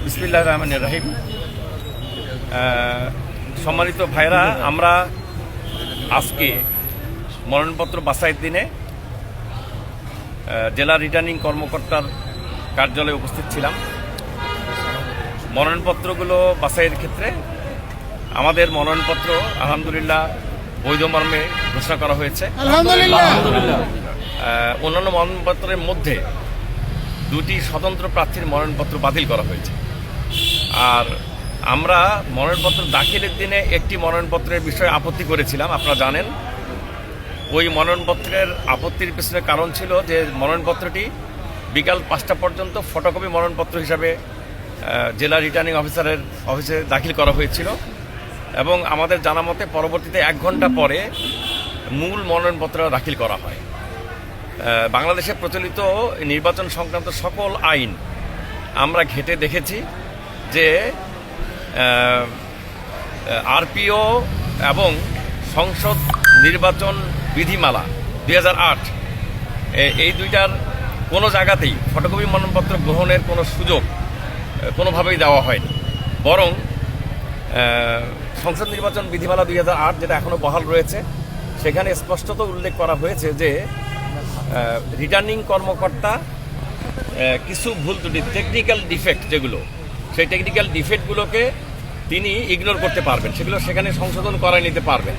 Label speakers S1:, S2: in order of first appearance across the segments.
S1: বিসমিল্লাহির রহমানির রহিম। সম্মানিত ভাইরা, আমরা আজকে মনোনয়নপত্র বাছাইয়ের দিনে জেলা রিটার্নিং কর্মকর্তার কার্যালয়ে উপস্থিত ছিলাম। মনোনয়নপত্রগুলো বাছাইয়ের ক্ষেত্রে আমাদের মনোনয়নপত্র আলহামদুলিল্লাহ বৈধ মর্মে ঘোষণা করা হয়েছে। অন্যান্য মনোনয়নপত্রের মধ্যে দুটি স্বতন্ত্র প্রার্থীর মনোনয়নপত্র বাতিল করা হয়েছে। আর আমরা মনোনয়নপত্র দাখিলের দিনে একটি মনোনয়নপত্রের বিষয়ে আপত্তি করেছিলাম। আপনারা জানেন, ওই মনোনয়নপত্রের আপত্তির পিছনে কারণ ছিল যে মনোনয়নপত্রটি বিকাল 5টা পর্যন্ত ফটোকপি মনোনয়নপত্র হিসাবে জেলা রিটার্নিং অফিসারের অফিসে দাখিল করা হয়েছিল এবং আমাদের জানা মতে পরবর্তীতে 1 ঘন্টা পরে মূল মনোনয়নপত্র দাখিল করা হয়। বাংলাদেশে প্রচলিত নির্বাচন সংক্রান্ত সকল আইন আমরা ঘেঁটে দেখেছি যে আরপিও এবং সংসদ নির্বাচন বিধিমালা 2008 এই দুইটার কোনো জায়গাতেই ফটোকপি মনোনয়নপত্র গ্রহণের কোনো সুযোগ কোনোভাবেই দেওয়া হয়নি। বরং সংসদ নির্বাচন বিধিমালা 2008 যেটা এখনও বহাল রয়েছে, সেখানে স্পষ্টত উল্লেখ করা হয়েছে যে রিটার্নিং কর্মকর্তা কিছু ভুল ত্রুটি, টেকনিক্যাল ডিফেক্ট যেগুলো, সেই টেকনিক্যাল ডিফেক্টগুলোকে তিনি ইগনোর করতে পারবেন, সেগুলো সেখানে সংশোধন করায় নিতে পারবেন।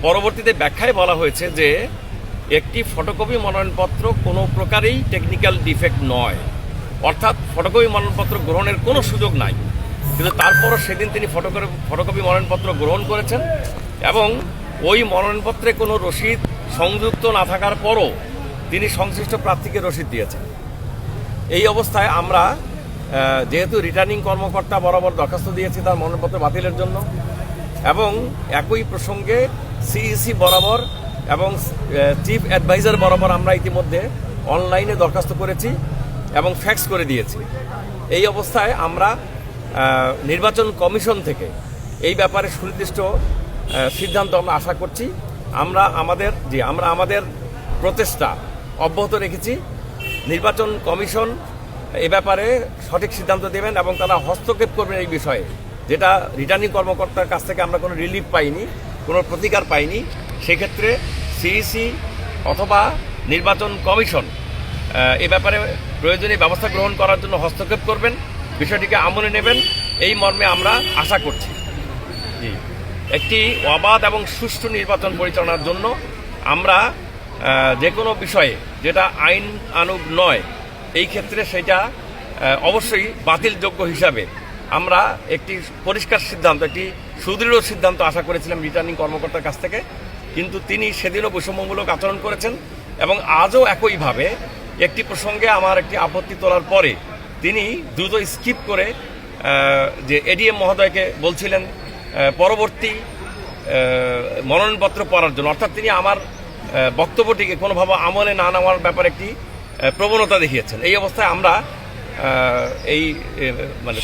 S1: পরবর্তীতে ব্যাখ্যায় বলা হয়েছে যে একটি ফটোকপি মনোনয়নপত্র কোনো প্রকারেই টেকনিক্যাল ডিফেক্ট নয়, অর্থাৎ ফটোকপি মনোনয়নপত্র গ্রহণের কোনো সুযোগ নাই। কিন্তু তারপরও সেদিন তিনি ফটোকপি মনোনয়নপত্র গ্রহণ করেছেন এবং ওই মনোনয়নপত্রে কোনো রসিদ সংযুক্ত না থাকার পরও তিনি সংশ্লিষ্ট প্রার্থীকে রসিদ দিয়েছেন। এই অবস্থায় আমরা যেহেতু রিটার্নিং কর্মকর্তা বরাবর দরখাস্ত দিয়েছি তার মনোনয়নপত্র বাতিলের জন্য, এবং একই প্রসঙ্গে সিইসি বরাবর এবং চিফ অ্যাডভাইজার বরাবর আমরা ইতিমধ্যে অনলাইনে দরখাস্ত করেছি এবং ফ্যাক্স করে দিয়েছি। এই অবস্থায় আমরা নির্বাচন কমিশন থেকে এই ব্যাপারে সুনির্দিষ্ট সিদ্ধান্ত আমরা আশা করছি। আমরা আমাদের প্রচেষ্টা অব্যাহত রেখেছি। নির্বাচন কমিশন এ ব্যাপারে সঠিক সিদ্ধান্ত দেবেন এবং তারা হস্তক্ষেপ করবেন এই বিষয়ে, যেটা রিটার্নিং কর্মকর্তার কাছ থেকে আমরা কোনো রিলিফ পাইনি, কোনো প্রতিকার পাইনি। সেক্ষেত্রে সিইসি অথবা নির্বাচন কমিশন এ ব্যাপারে প্রয়োজনীয় ব্যবস্থা গ্রহণ করার জন্য হস্তক্ষেপ করবেন, বিষয়টিকে আমলে নেবেন, এই মর্মে আমরা আশা করছি। একটি অবাধ এবং সুষ্ঠু নির্বাচন পরিচালনার জন্য আমরা যে কোনো বিষয়ে যেটা আইন আনুগ নয়, এই ক্ষেত্রে সেটা অবশ্যই বাতিলযোগ্য হিসাবে আমরা একটি পরিষ্কার সিদ্ধান্ত, একটি সুদৃঢ় সিদ্ধান্ত আশা করেছিলাম রিটার্নিং কর্মকর্তার কাছ থেকে। কিন্তু তিনি সেদিনও বৈষম্যমূলক আচরণ করেছেন এবং আজও একইভাবে একটি প্রসঙ্গে আমার একটি আপত্তি তোলার পরে তিনি দ্রুত স্কিপ করে যে এডিএম মহোদয়কে বলছিলেন পরবর্তী মনোনয়নপত্র পড়ার জন্য, অর্থাৎ তিনি আমার বক্তব্যটিকে কোনোভাবে আমলে না নেওয়ার ব্যাপারে একটি প্রবণতা দেখিয়েছেন। এই অবস্থায় আমরা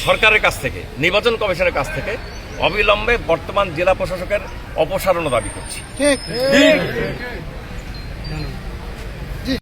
S1: সরকারের কাছ থেকে, নির্বাচন কমিশনের কাছ থেকে অবিলম্বে বর্তমান জেলা প্রশাসকের অপসারণ দাবি করছি।